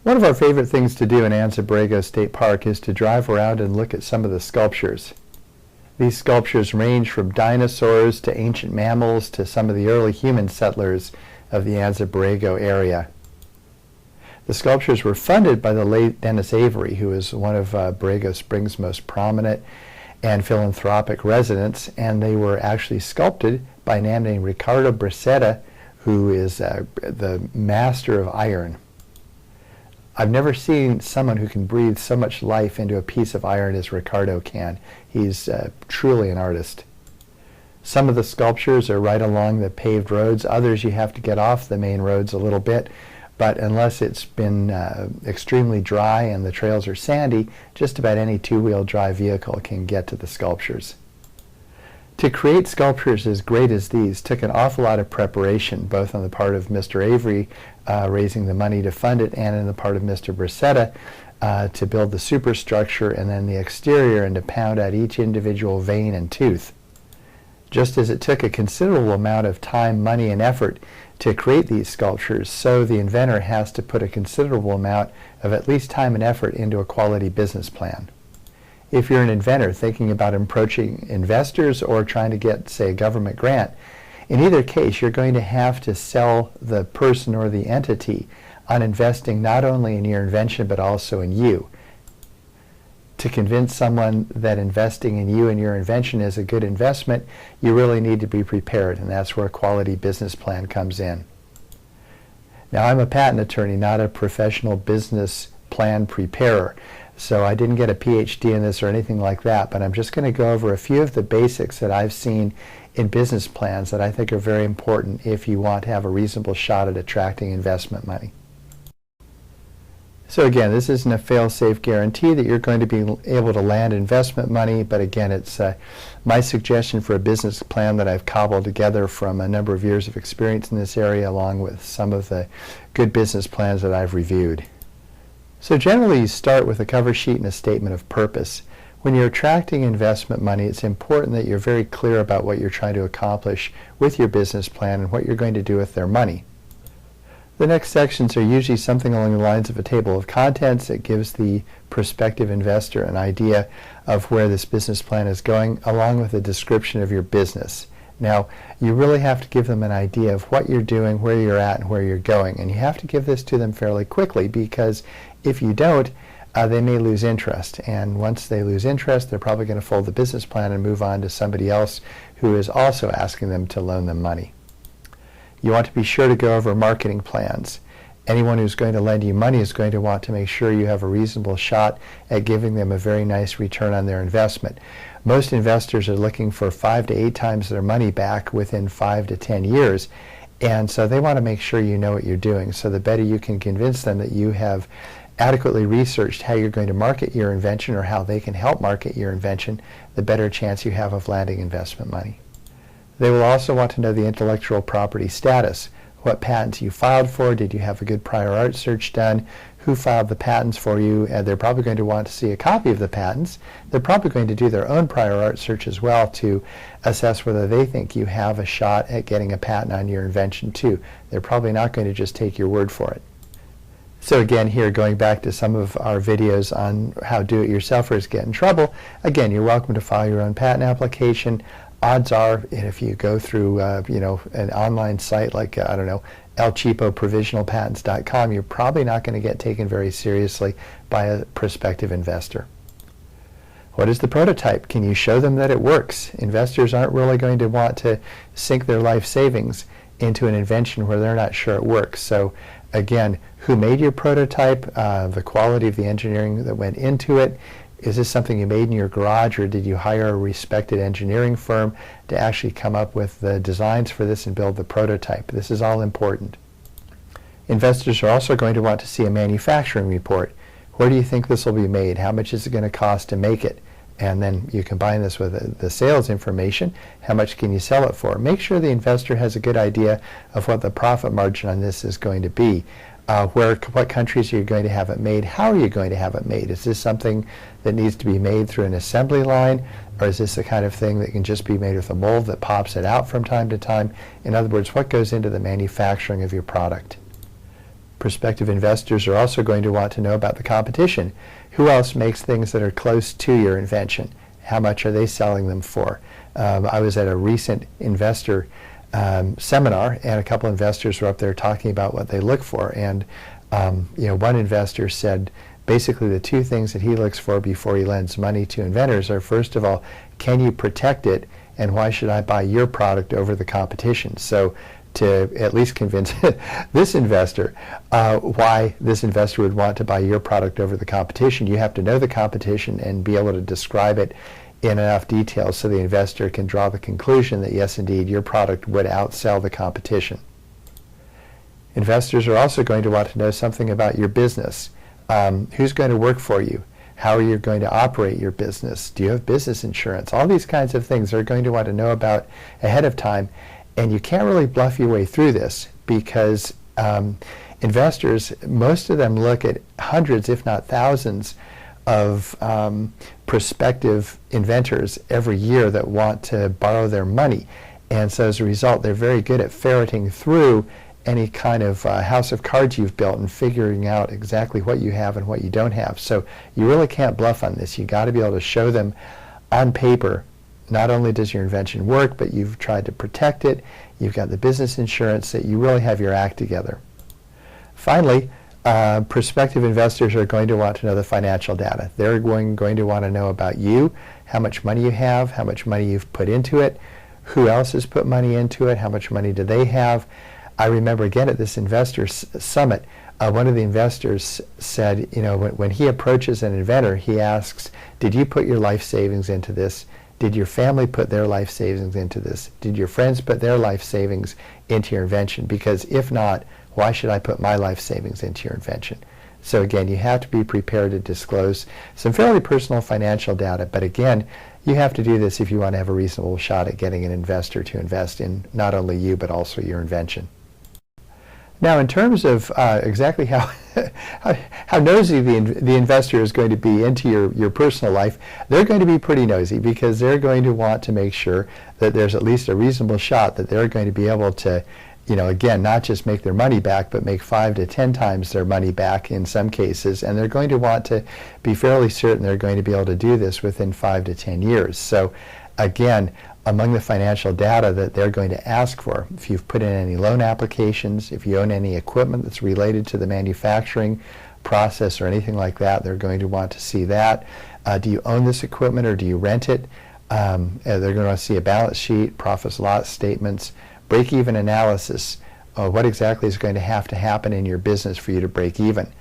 One of our favorite things to do in Anza Borrego State Park is to drive around and look at some of the sculptures. These sculptures range from dinosaurs to ancient mammals to some of the early human settlers of the Anza Borrego area. The sculptures were funded by the late Dennis Avery, who is one of Borrego Springs' most prominent and philanthropic residents, and they were actually sculpted by a man named Ricardo Bracetta, who is the master of iron. I've never seen someone who can breathe so much life into a piece of iron as Ricardo can. He's truly an artist. Some of the sculptures are right along the paved roads. Others you have to get off the main roads a little bit. But unless it's been extremely dry and the trails are sandy, just about any two-wheel drive vehicle can get to the sculptures. To create sculptures as great as these took an awful lot of preparation, both on the part of Mr. Avery raising the money to fund it, and on the part of Mr. Bracetta to build the superstructure and then the exterior and to pound out each individual vein and tooth. Just as it took a considerable amount of time, money, and effort to create these sculptures, so the inventor has to put a considerable amount of at least time and effort into a quality business plan. If you're an inventor thinking about approaching investors or trying to get, say, a government grant, in either case you're going to have to sell the person or the entity on investing not only in your invention but also in you. To convince someone that investing in you and your invention is a good investment, you really need to be prepared, and that's where a quality business plan comes in. Now, I'm a patent attorney, not a professional business plan preparer, so I didn't get a PhD in this or anything like that, but I'm just going to go over a few of the basics that I've seen in business plans that I think are very important if you want to have a reasonable shot at attracting investment money. So again, this isn't a fail-safe guarantee that you're going to be able to land investment money, but again, it's my suggestion for a business plan that I've cobbled together from a number of years of experience in this area, along with some of the good business plans that I've reviewed. So generally, you start with a cover sheet and a statement of purpose. When you're attracting investment money, it's important that you're very clear about what you're trying to accomplish with your business plan and what you're going to do with their money. The next sections are usually something along the lines of a table of contents that gives the prospective investor an idea of where this business plan is going, along with a description of your business. Now, you really have to give them an idea of what you're doing, where you're at, and where you're going. And you have to give this to them fairly quickly, because if you don't, they may lose interest. And once they lose interest, they're probably going to fold the business plan and move on to somebody else who is also asking them to loan them money. You want to be sure to go over marketing plans. Anyone who's going to lend you money is going to want to make sure you have a reasonable shot at giving them a very nice return on their investment. Most investors are looking for 5 to 8 times their money back within 5 to 10 years, and so they want to make sure you know what you're doing. So the better you can convince them that you have adequately researched how you're going to market your invention or how they can help market your invention, the better chance you have of landing investment money. They will also want to know the intellectual property status. What patents you filed for, did you have a good prior art search done, who filed the patents for you, and they're probably going to want to see a copy of the patents. They're probably going to do their own prior art search as well to assess whether they think you have a shot at getting a patent on your invention too. They're probably not going to just take your word for it. So again, here, going back to some of our videos on how do-it-yourselfers get in trouble, again, you're welcome to file your own patent application. Odds are, if you go through an online site like, I don't know, elcheapoprovisionalpatents.com, you're probably not going to get taken very seriously by a prospective investor. What is the prototype? Can you show them that it works? Investors aren't really going to want to sink their life savings into an invention where they're not sure it works. So again, who made your prototype, the quality of the engineering that went into it. Is this something you made in your garage, or did you hire a respected engineering firm to actually come up with the designs for this and build the prototype? This is all important. Investors are also going to want to see a manufacturing report. Where do you think this will be made? How much is it going to cost to make it? And then you combine this with the sales information. How much can you sell it for? Make sure the investor has a good idea of what the profit margin on this is going to be. What countries are you going to have it made? How are you going to have it made? Is this something that needs to be made through an assembly line, or is this the kind of thing that can just be made with a mold that pops it out from time to time? In other words, what goes into the manufacturing of your product? Prospective investors are also going to want to know about the competition. Who else makes things that are close to your invention? How much are they selling them for? I was at a recent investor seminar, and a couple investors were up there talking about what they look for. And one investor said basically the two things that he looks for before he lends money to inventors are, first of all, can you protect it, and why should I buy your product over the competition? So to at least convince this investor why this investor would want to buy your product over the competition, you have to know the competition and be able to describe it in enough detail so the investor can draw the conclusion that yes, indeed, your product would outsell the competition. Investors are also going to want to know something about your business. Who's going to work for you? How are you going to operate your business? Do you have business insurance? All these kinds of things they're going to want to know about ahead of time. And you can't really bluff your way through this because investors, most of them look at hundreds, if not thousands, of prospective inventors every year that want to borrow their money. And so as a result, they're very good at ferreting through any kind of house of cards you've built and figuring out exactly what you have and what you don't have. So you really can't bluff on this. You've got to be able to show them on paper, not only does your invention work, but you've tried to protect it, you've got the business insurance, that you really have your act together. Finally, prospective investors are going to want to know the financial data. They're going to want to know about you, how much money you have, how much money you've put into it, who else has put money into it, how much money do they have. I remember again at this investor summit, one of the investors said, when he approaches an inventor, he asks, did you put your life savings into this? Did your family put their life savings into this? Did your friends put their life savings into your invention? Because if not, why should I put my life savings into your invention? So again, you have to be prepared to disclose some fairly personal financial data. But again, you have to do this if you want to have a reasonable shot at getting an investor to invest in not only you, but also your invention. Now, in terms of exactly how nosy the investor is going to be into your personal life, they're going to be pretty nosy because they're going to want to make sure that there's at least a reasonable shot that they're going to be able to, again, not just make their money back, but make 5 to 10 times their money back in some cases. And they're going to want to be fairly certain they're going to be able to do this within 5 to 10 years. So again, among the financial data that they're going to ask for, if you've put in any loan applications, if you own any equipment that's related to the manufacturing process or anything like that, they're going to want to see that. Do you own this equipment or do you rent it? They're going to want to see a balance sheet, profits loss statements, break-even analysis. What exactly is going to happen in your business for you to break even?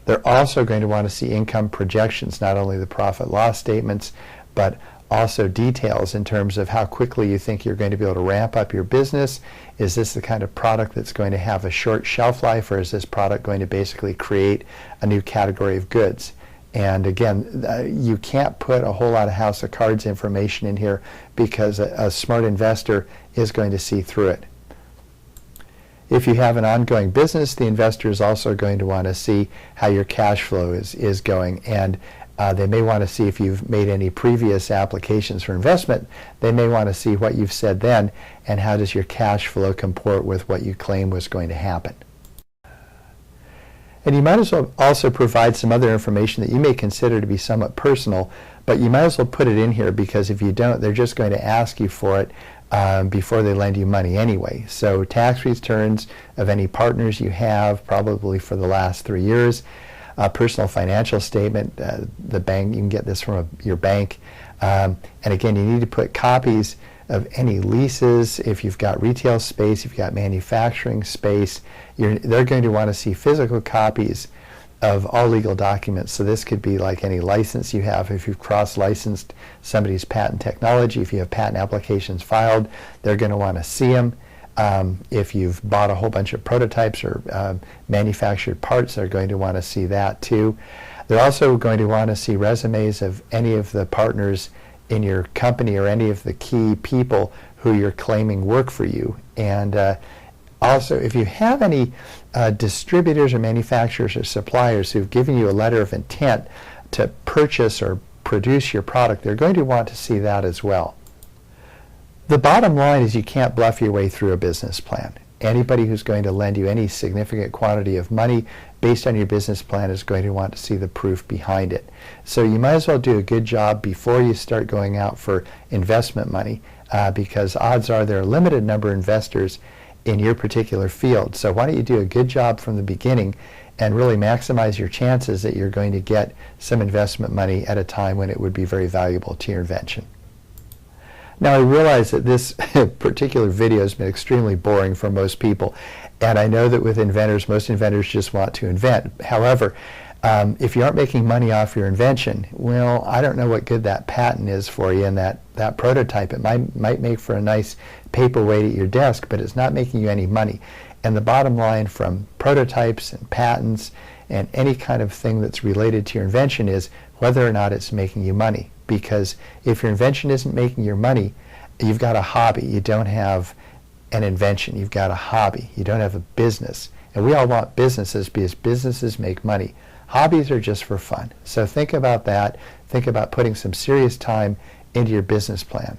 They're also going to want to see income projections, not only the profit loss statements, but also details in terms of how quickly you think you're going to be able to ramp up your business. Is this the kind of product that's going to have a short shelf life, or is this product going to basically create a new category of goods? And again, you can't put a whole lot of house of cards information in here because a smart investor is going to see through it. If you have an ongoing business, the investor is also going to want to see how your cash flow is going. And they may want to see if you've made any previous applications for investment. They may want to see what you've said then and how does your cash flow comport with what you claim was going to happen. And you might as well also provide some other information that you may consider to be somewhat personal, but you might as well put it in here because if you don't, they're just going to ask you for it before they lend you money anyway. So tax returns of any partners you have, probably for the last 3 years. Personal financial statement, the bank, you can get this from your bank. And again, you need to put copies of any leases. If you've got retail space, if you've got manufacturing space, they're going to want to see physical copies of all legal documents. So this could be like any license you have. If you've cross-licensed somebody's patent technology, if you have patent applications filed, they're going to want to see them. If you've bought a whole bunch of prototypes or manufactured parts, they're going to want to see that too. They're also going to want to see resumes of any of the partners in your company or any of the key people who you're claiming work for you. And also, if you have any distributors or manufacturers or suppliers who've given you a letter of intent to purchase or produce your product, they're going to want to see that as well. The bottom line is you can't bluff your way through a business plan. Anybody who's going to lend you any significant quantity of money based on your business plan is going to want to see the proof behind it. So you might as well do a good job before you start going out for investment money, because odds are there are a limited number of investors in your particular field. So why don't you do a good job from the beginning and really maximize your chances that you're going to get some investment money at a time when it would be very valuable to your invention. Now, I realize that this particular video has been extremely boring for most people, and I know that with inventors, most inventors just want to invent. However, if you aren't making money off your invention, well, I don't know what good that patent is for you and that prototype. It might make for a nice paperweight at your desk, but it's not making you any money. And the bottom line from prototypes and patents and any kind of thing that's related to your invention is whether or not it's making you money. Because if your invention isn't making your money, you've got a hobby. You don't have an invention. You've got a hobby. You don't have a business. And we all want businesses because businesses make money. Hobbies are just for fun. So think about that. Think about putting some serious time into your business plan.